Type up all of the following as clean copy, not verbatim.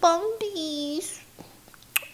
bumpies.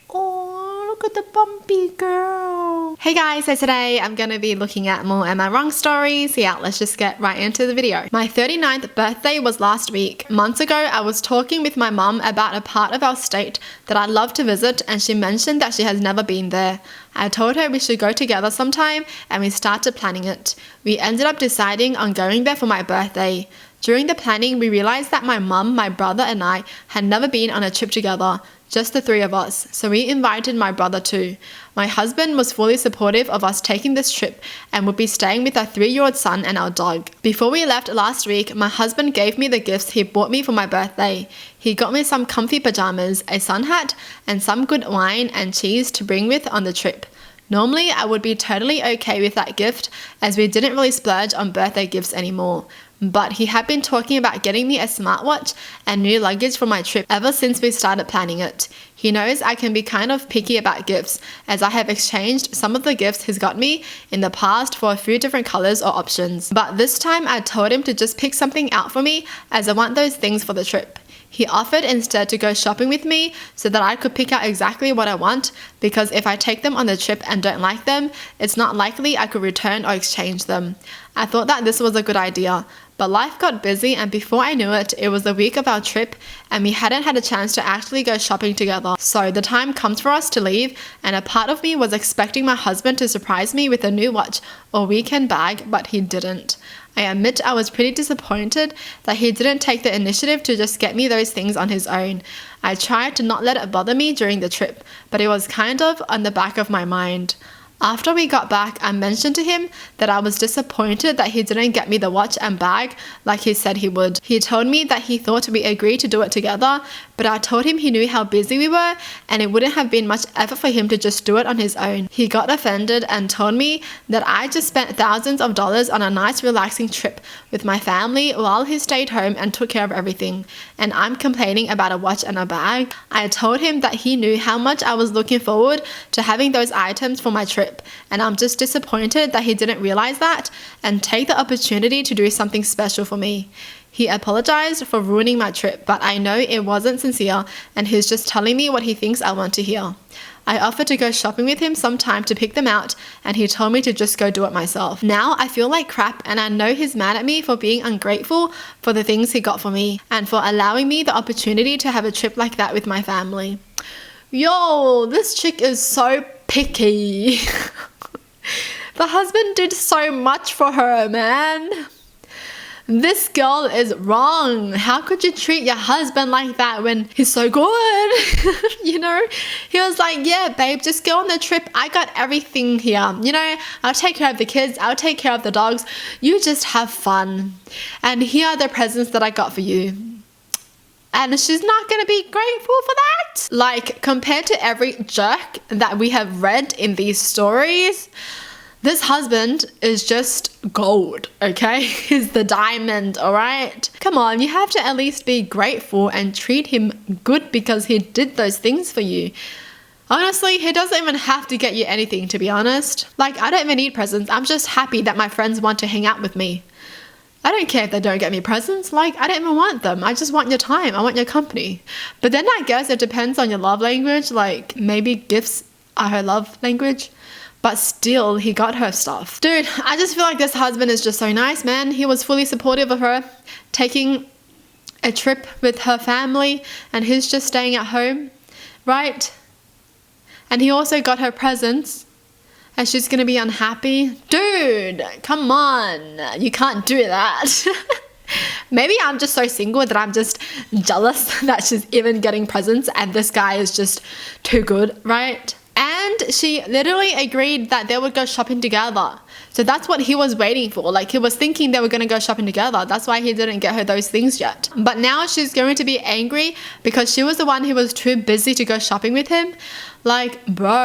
Oh, look at the bumpy girl. Hey guys, so today I'm going to be looking at more Am I Wrong stories. Yeah, let's just get right into the video. My 39th birthday was last week. Months ago, I was talking with my mum about a part of our state that I'd love to visit, and she mentioned that she has never been there. I told her we should go together sometime, and we started planning it. We ended up deciding on going there for my birthday. During the planning, we realized that my mum, my brother, and I had never been on a trip together, just the three of us, so we invited my brother too. My husband was fully supportive of us taking this trip and would be staying with our 3-year-old son and our dog. Before we left last week, my husband gave me the gifts he bought me for my birthday. He got me some comfy pajamas, a sun hat, and some good wine and cheese to bring with on the trip. Normally, I would be totally okay with that gift, as we didn't really splurge on birthday gifts anymore. But he had been talking about getting me a smartwatch and new luggage for my trip ever since we started planning it. He knows I can be kind of picky about gifts, as I have exchanged some of the gifts he's got me in the past for a few different colors or options. But this time I told him to just pick something out for me, as I want those things for the trip. He offered instead to go shopping with me so that I could pick out exactly what I want, because if I take them on the trip and don't like them, it's not likely I could return or exchange them. I thought that this was a good idea, but life got busy, and before I knew it, it was the week of our trip and we hadn't had a chance to actually go shopping together. So the time comes for us to leave, and a part of me was expecting my husband to surprise me with a new watch or weekend bag, but he didn't. I admit I was pretty disappointed that he didn't take the initiative to just get me those things on his own. I tried to not let it bother me during the trip, but it was kind of on the back of my mind. After we got back, I mentioned to him that I was disappointed that he didn't get me the watch and bag like he said he would. He told me that he thought we agreed to do it together, but I told him he knew how busy we were and it wouldn't have been much effort for him to just do it on his own. He got offended and told me that I just spent thousands of dollars on a nice relaxing trip with my family while he stayed home and took care of everything, and I'm complaining about a watch and a bag. I told him that he knew how much I was looking forward to having those items for my trip, and I'm just disappointed that he didn't realize that and take the opportunity to do something special for me. He apologized for ruining my trip, but I know it wasn't sincere and he's just telling me what he thinks I want to hear. I offered to go shopping with him sometime to pick them out, and he told me to just go do it myself. Now I feel like crap, and I know he's mad at me for being ungrateful for the things he got for me and for allowing me the opportunity to have a trip like that with my family. Yo, this chick is so picky. The husband did so much for her, man. This girl is wrong. How could you treat your husband like that when he's so good? You know, he was like, yeah, babe, just go on the trip. I got everything here. You know, I'll take care of the kids. I'll take care of the dogs. You just have fun. And here are the presents that I got for you. And she's not going to be grateful for that. Like, compared to every jerk that we have read in these stories, this husband is just gold, okay? He's the diamond, all right? Come on, you have to at least be grateful and treat him good because he did those things for you. Honestly, he doesn't even have to get you anything, to be honest. Like, I don't even need presents. I'm just happy that my friends want to hang out with me. I don't care if they don't get me presents. Like, I don't even want them. I just want your time. I want your company. But then I guess it depends on your love language. Like, maybe gifts are her love language. But still, he got her stuff. Dude, I just feel like this husband is just so nice, man. He was fully supportive of her taking a trip with her family, and he's just staying at home, right? And he also got her presents, and she's gonna be unhappy. Dude, come on. You can't do that. Maybe I'm just so single that I'm just jealous that she's even getting presents and this guy is just too good, right? And she literally agreed that they would go shopping together. So that's what he was waiting for. Like, he was thinking they were going to go shopping together. That's why he didn't get her those things yet. But now she's going to be angry because she was the one who was too busy to go shopping with him. Like, bro.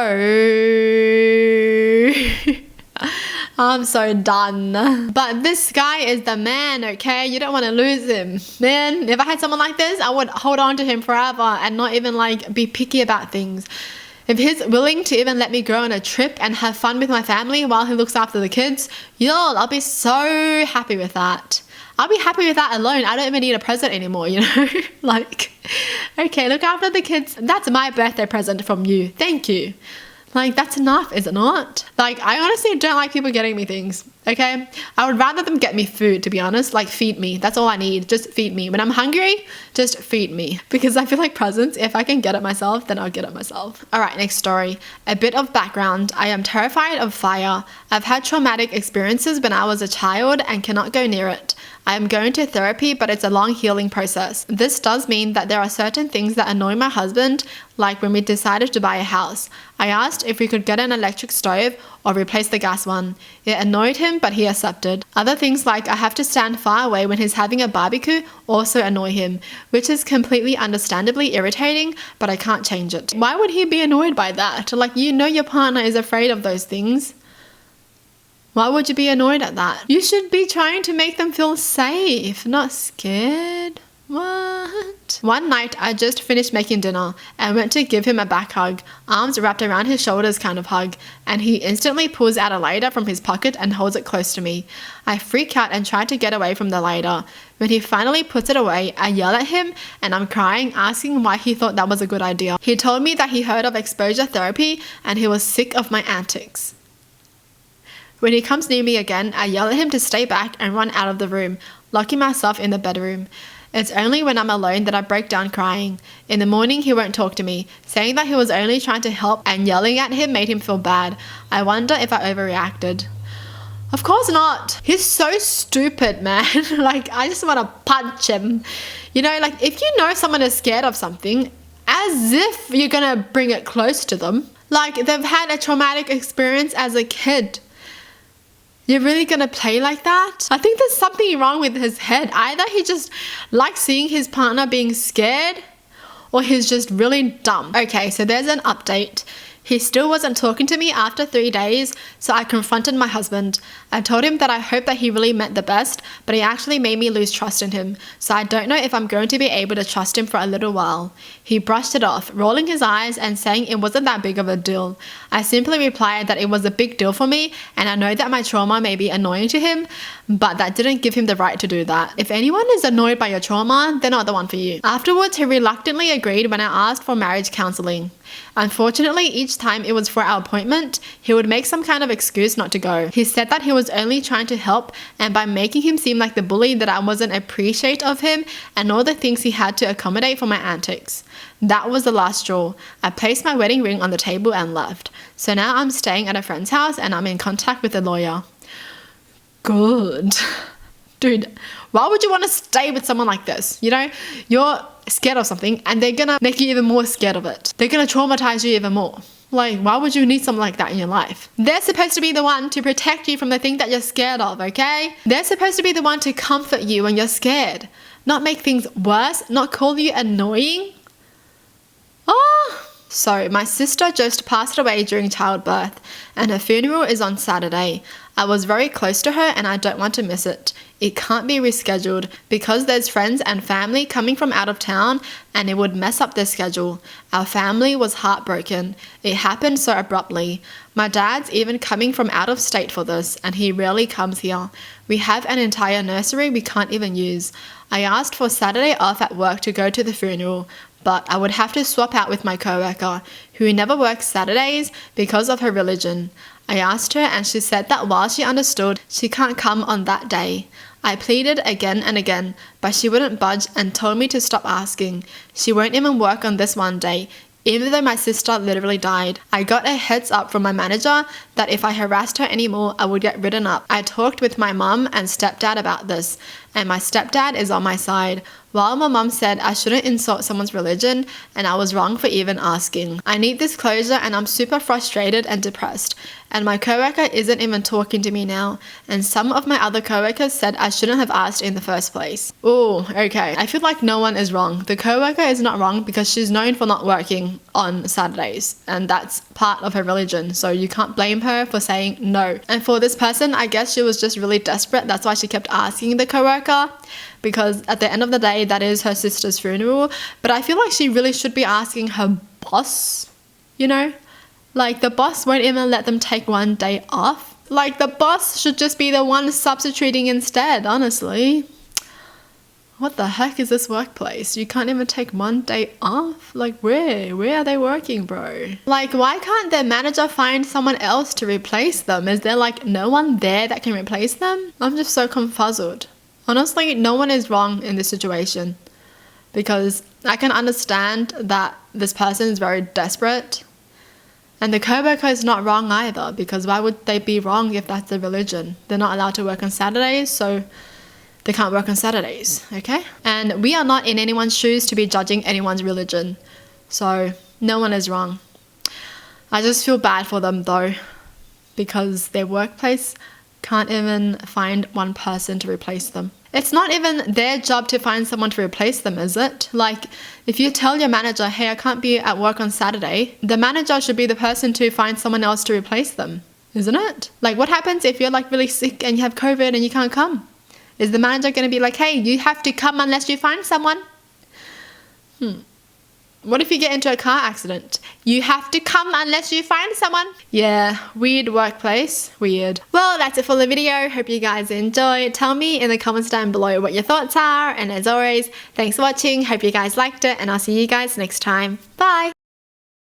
I'm so done. But this guy is the man, okay? You don't want to lose him. Man, if I had someone like this, I would hold on to him forever and not even like be picky about things. If he's willing to even let me go on a trip and have fun with my family while he looks after the kids, yo, I'll be so happy with that. I'll be happy with that alone. I don't even need a present anymore, you know? Like, okay, look after the kids. That's my birthday present from you. Thank you. Like, that's enough, is it not? Like, I honestly don't like people getting me things, okay? I would rather them get me food, to be honest. Like, feed me. That's all I need. Just feed me. When I'm hungry, just feed me. Because I feel like presents, if I can get it myself, then I'll get it myself. All right, next story. A bit of background. I am terrified of fire. I've had traumatic experiences when I was a child and cannot go near it. I am going to therapy, but it's a long healing process. This does mean that there are certain things that annoy my husband, like when we decided to buy a house. I asked if we could get an electric stove or replace the gas one. It annoyed him, but he accepted. Other things like I have to stand far away when he's having a barbecue also annoy him, which is completely understandably irritating, but I can't change it. Why would he be annoyed by that? Like, you know your partner is afraid of those things. Why would you be annoyed at that? You should be trying to make them feel safe, not scared. What? One night, I just finished making dinner and went to give him a back hug, arms wrapped around his shoulders kind of hug, and he instantly pulls out a lighter from his pocket and holds it close to me. I freak out and try to get away from the lighter. When he finally puts it away, I yell at him and I'm crying, asking why he thought that was a good idea. He told me that he heard of exposure therapy and he was sick of my antics. When he comes near me again, I yell at him to stay back and run out of the room, locking myself in the bedroom. It's only when I'm alone that I break down crying. In the morning, he won't talk to me, saying that he was only trying to help and yelling at him made him feel bad. I wonder if I overreacted. Of course not. He's so stupid, man. Like, I just want to punch him. You know, like, if you know someone is scared of something, as if you're going to bring it close to them. Like, they've had a traumatic experience as a kid. You're really going to play like that? I think there's something wrong with his head. Either he just likes seeing his partner being scared or he's just really dumb. Okay, so there's an update. He still wasn't talking to me after 3 days, so I confronted my husband. I told him that I hope that he really meant the best, but he actually made me lose trust in him, so I don't know if I'm going to be able to trust him for a little while. He brushed it off, rolling his eyes and saying it wasn't that big of a deal. I simply replied that it was a big deal for me, and I know that my trauma may be annoying to him, but that didn't give him the right to do that. If anyone is annoyed by your trauma, they're not the one for you. Afterwards, he reluctantly agreed when I asked for marriage counseling. Unfortunately, each time it was for our appointment, he would make some kind of excuse not to go. He said that he was only trying to help, and by making him seem like the bully, that I wasn't appreciative of him and all the things he had to accommodate for my antics. That was the last straw. I placed my wedding ring on the table and left. So now I'm staying at a friend's house and I'm in contact with a lawyer. Good. Dude, why would you want to stay with someone like this? You know, you're scared of something and they're gonna make you even more scared of it. They're gonna traumatize you even more. Like, why would you need someone like that in your life? They're supposed to be the one to protect you from the thing that you're scared of, okay? They're supposed to be the one to comfort you when you're scared. Not make things worse, not call you annoying. Oh! So, my sister just passed away during childbirth and her funeral is on Saturday. I was very close to her and I don't want to miss it. It can't be rescheduled because there's friends and family coming from out of town and it would mess up their schedule. Our family was heartbroken. It happened so abruptly. My dad's even coming from out of state for this and he rarely comes here. We have an entire nursery we can't even use. I asked for Saturday off at work to go to the funeral, but I would have to swap out with my coworker, who never works Saturdays because of her religion. I asked her and she said that while she understood, she can't come on that day. I pleaded again and again, but she wouldn't budge and told me to stop asking. She won't even work on this one day, even though my sister literally died. I got a heads up from my manager that if I harassed her anymore, I would get written up. I talked with my mum and stepdad about this, and my stepdad is on my side. While my mum said I shouldn't insult someone's religion, and I was wrong for even asking. I need this closure and I'm super frustrated and depressed. And my coworker isn't even talking to me now, and some of my other coworkers said I shouldn't have asked in the first place. Ooh, okay. I feel like no one is wrong. The coworker is not wrong because she's known for not working on Saturdays, and that's part of her religion, so you can't blame her for saying no. And for this person, I guess she was just really desperate. That's why she kept asking the coworker, because at the end of the day, that is her sister's funeral. But I feel like she really should be asking her boss, you know? Like, the boss won't even let them take one day off. Like, the boss should just be the one substituting instead, honestly. What the heck is this workplace? You can't even take one day off? Like where? Where are they working, bro? Like why can't their manager find someone else to replace them? Is there like no one there that can replace them? I'm just so confuzzled. Honestly, no one is wrong in this situation because I can understand that this person is very desperate. And the co-worker is not wrong either because why would they be wrong if that's their religion? They're not allowed to work on Saturdays, so they can't work on Saturdays, okay? And we are not in anyone's shoes to be judging anyone's religion. So no one is wrong. I just feel bad for them though because their workplace can't even find one person to replace them. It's not even their job to find someone to replace them, is it? Like, if you tell your manager, hey, I can't be at work on Saturday, the manager should be the person to find someone else to replace them, isn't it? Like, what happens if you're like really sick and you have COVID and you can't come? Is the manager going to be like, hey, you have to come unless you find someone? What if you get into a car accident? You have to come unless you find someone. Yeah, weird workplace. Weird. Well, that's it for the video. Hope you guys enjoyed. Tell me in the comments down below what your thoughts are. And as always, thanks for watching. Hope you guys liked it. And I'll see you guys next time. Bye.